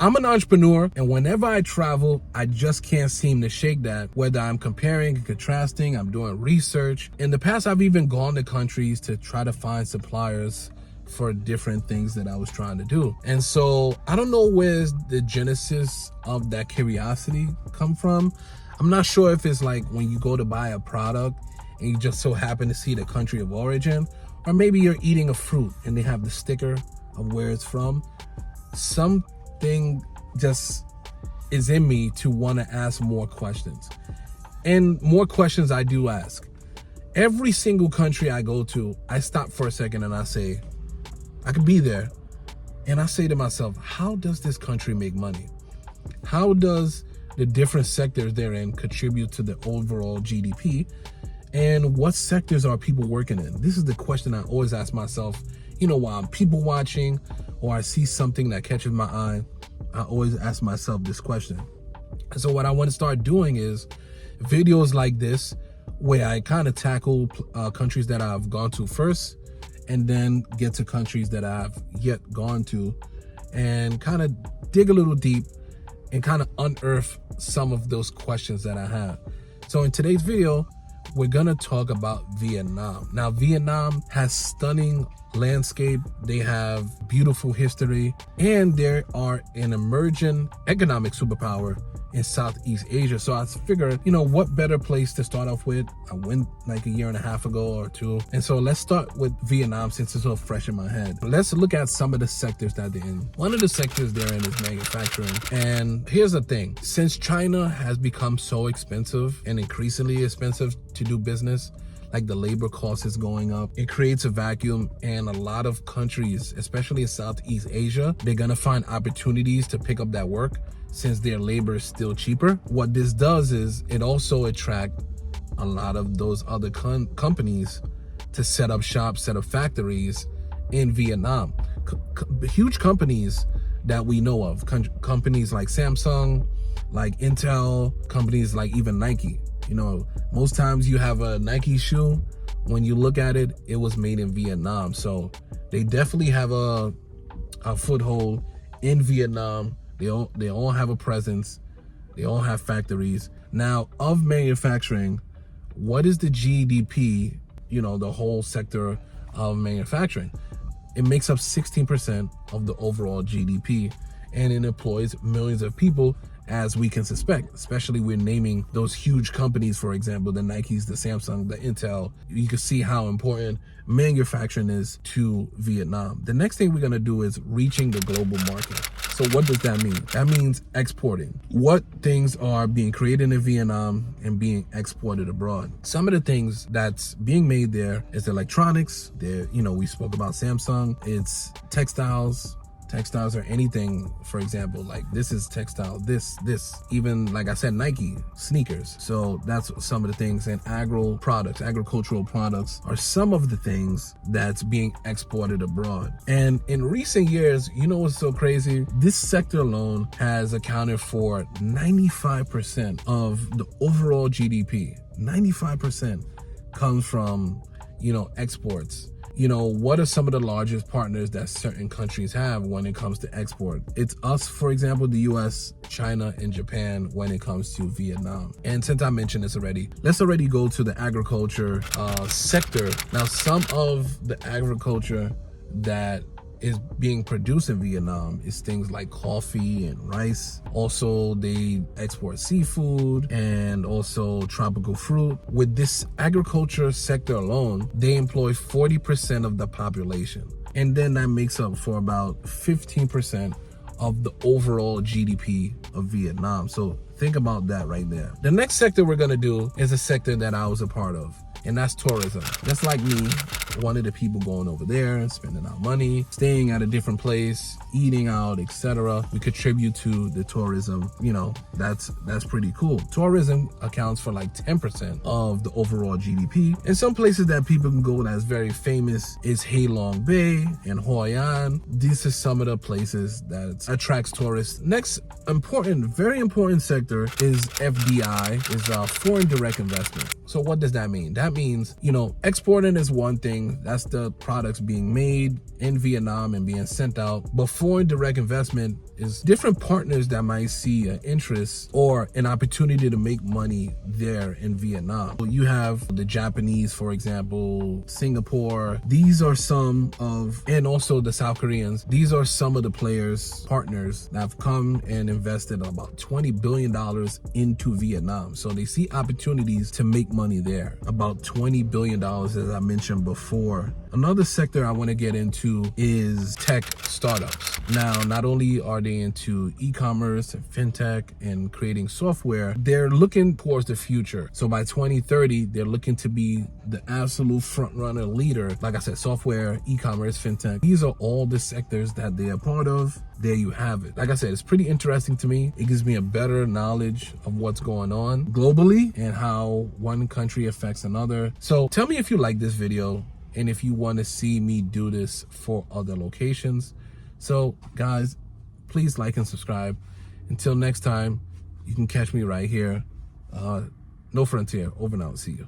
I'm an entrepreneur, and whenever I travel, I just can't seem to shake that. Whether I'm comparing and contrasting, I'm doing research. In the past, I've even gone to countries to try to find suppliers for different things that I was trying to do. And so I don't know where's the genesis of that curiosity come from. I'm not sure if it's like when you go to buy a product and you just so happen to see the country of origin, or maybe you're eating a fruit and they have the sticker of where it's from. Something just is in me to want to ask more questions. And more questions I do ask. Every single country I go to, I stop for a second and I say, I could be there, and I say to myself, how does this country make money? How does the different sectors they're in contribute to the overall GDP? And what sectors are people working in? This is the question I always ask myself, while I'm people watching or I see something that catches my eye. I always ask myself this question. And so what I want to start doing is videos like this, where I kind of tackle countries that I've gone to first, and then get to countries that I've yet gone to, and kind of dig a little deep and kind of unearth some of those questions that I have. So in today's video, we're gonna talk about Vietnam. Now, Vietnam has stunning landscape, they have beautiful history, and they are an emerging economic superpower in Southeast Asia. So I figured, what better place to start off with? I went like a year and a half ago or two. And so let's start with Vietnam since it's so fresh in my head. Let's look at some of the sectors that they're in. One of the sectors they're in is manufacturing. And here's the thing, since China has become so expensive and increasingly expensive to do business, like the labor cost is going up, it creates a vacuum, and a lot of countries, especially in Southeast Asia, they're gonna find opportunities to pick up that work since their labor is still cheaper. What this does is it also attracts a lot of those other companies to set up shops, set up factories in Vietnam. Huge companies that we know of, companies like Samsung, like Intel, companies like even Nike. Most times you have a Nike shoe, when you look at it, it was made in Vietnam. So they definitely have a foothold in Vietnam. They all have a presence. They all have factories. Now, of manufacturing, what is the GDP, the whole sector of manufacturing? It makes up 16% of the overall GDP, and it employs millions of people, as we can suspect, especially when naming those huge companies, for example, the Nikes, the Samsung, the Intel. You can see how important manufacturing is to Vietnam. The next thing we're gonna do is reaching the global market. So what does that mean? That means exporting. What things are being created in Vietnam and being exported abroad? Some of the things that's being made there is electronics. We spoke about Samsung. It's textiles or anything, for example, like this is textile, this, even like I said, Nike, sneakers. So that's some of the things. And agricultural products are some of the things that's being exported abroad. And in recent years, what's so crazy? This sector alone has accounted for 95% of the overall GDP. 95% comes from, exports. What are some of the largest partners that certain countries have when it comes to export? It's us, for example, the US, China, and Japan when it comes to Vietnam. And since I mentioned this already, let's already go to the agriculture sector. Now, some of the agriculture that is being produced in Vietnam is things like coffee and rice. Also, they export seafood and also tropical fruit. With this agriculture sector alone, they employ 40% of the population. And then that makes up for about 15% of the overall GDP of Vietnam. So think about that right there. The next sector we're gonna do is a sector that I was a part of, and that's tourism. That's like me, one of the people going over there and spending our money, staying at a different place, eating out, etc. We contribute to the tourism. That's pretty cool. Tourism accounts for like 10% of the overall GDP. And some places that people can go that's very famous is Ha Long Bay and Hoi An. These are some of the places that attracts tourists. Next very important sector is FDI, is foreign direct investment. So what does that mean? That that means, you know, exporting is one thing. That's the products being made in Vietnam and being sent out. But foreign direct investment is different partners that might see an interest or an opportunity to make money there in Vietnam. So you have the Japanese, for example, Singapore. These are some of, and also the South Koreans. These are some of the players, partners that have come and invested about $20 billion into Vietnam. So they see opportunities to make money there. About $20 billion, as I mentioned before. Another sector I want to get into is tech startups. Now, not only are they into e-commerce and fintech and creating software, they're looking towards the future. So by 2030, they're looking to be the absolute front runner leader. Like I said, software, e-commerce, fintech. These are all the sectors that they are part of. There you have it. Like I said, it's pretty interesting to me. It gives me a better knowledge of what's going on globally and how one country affects another. So tell me if you like this video and if you want to see me do this for other locations. So guys, please like and subscribe. Until next time, you can catch me right here. No Frontier, over and out. See you.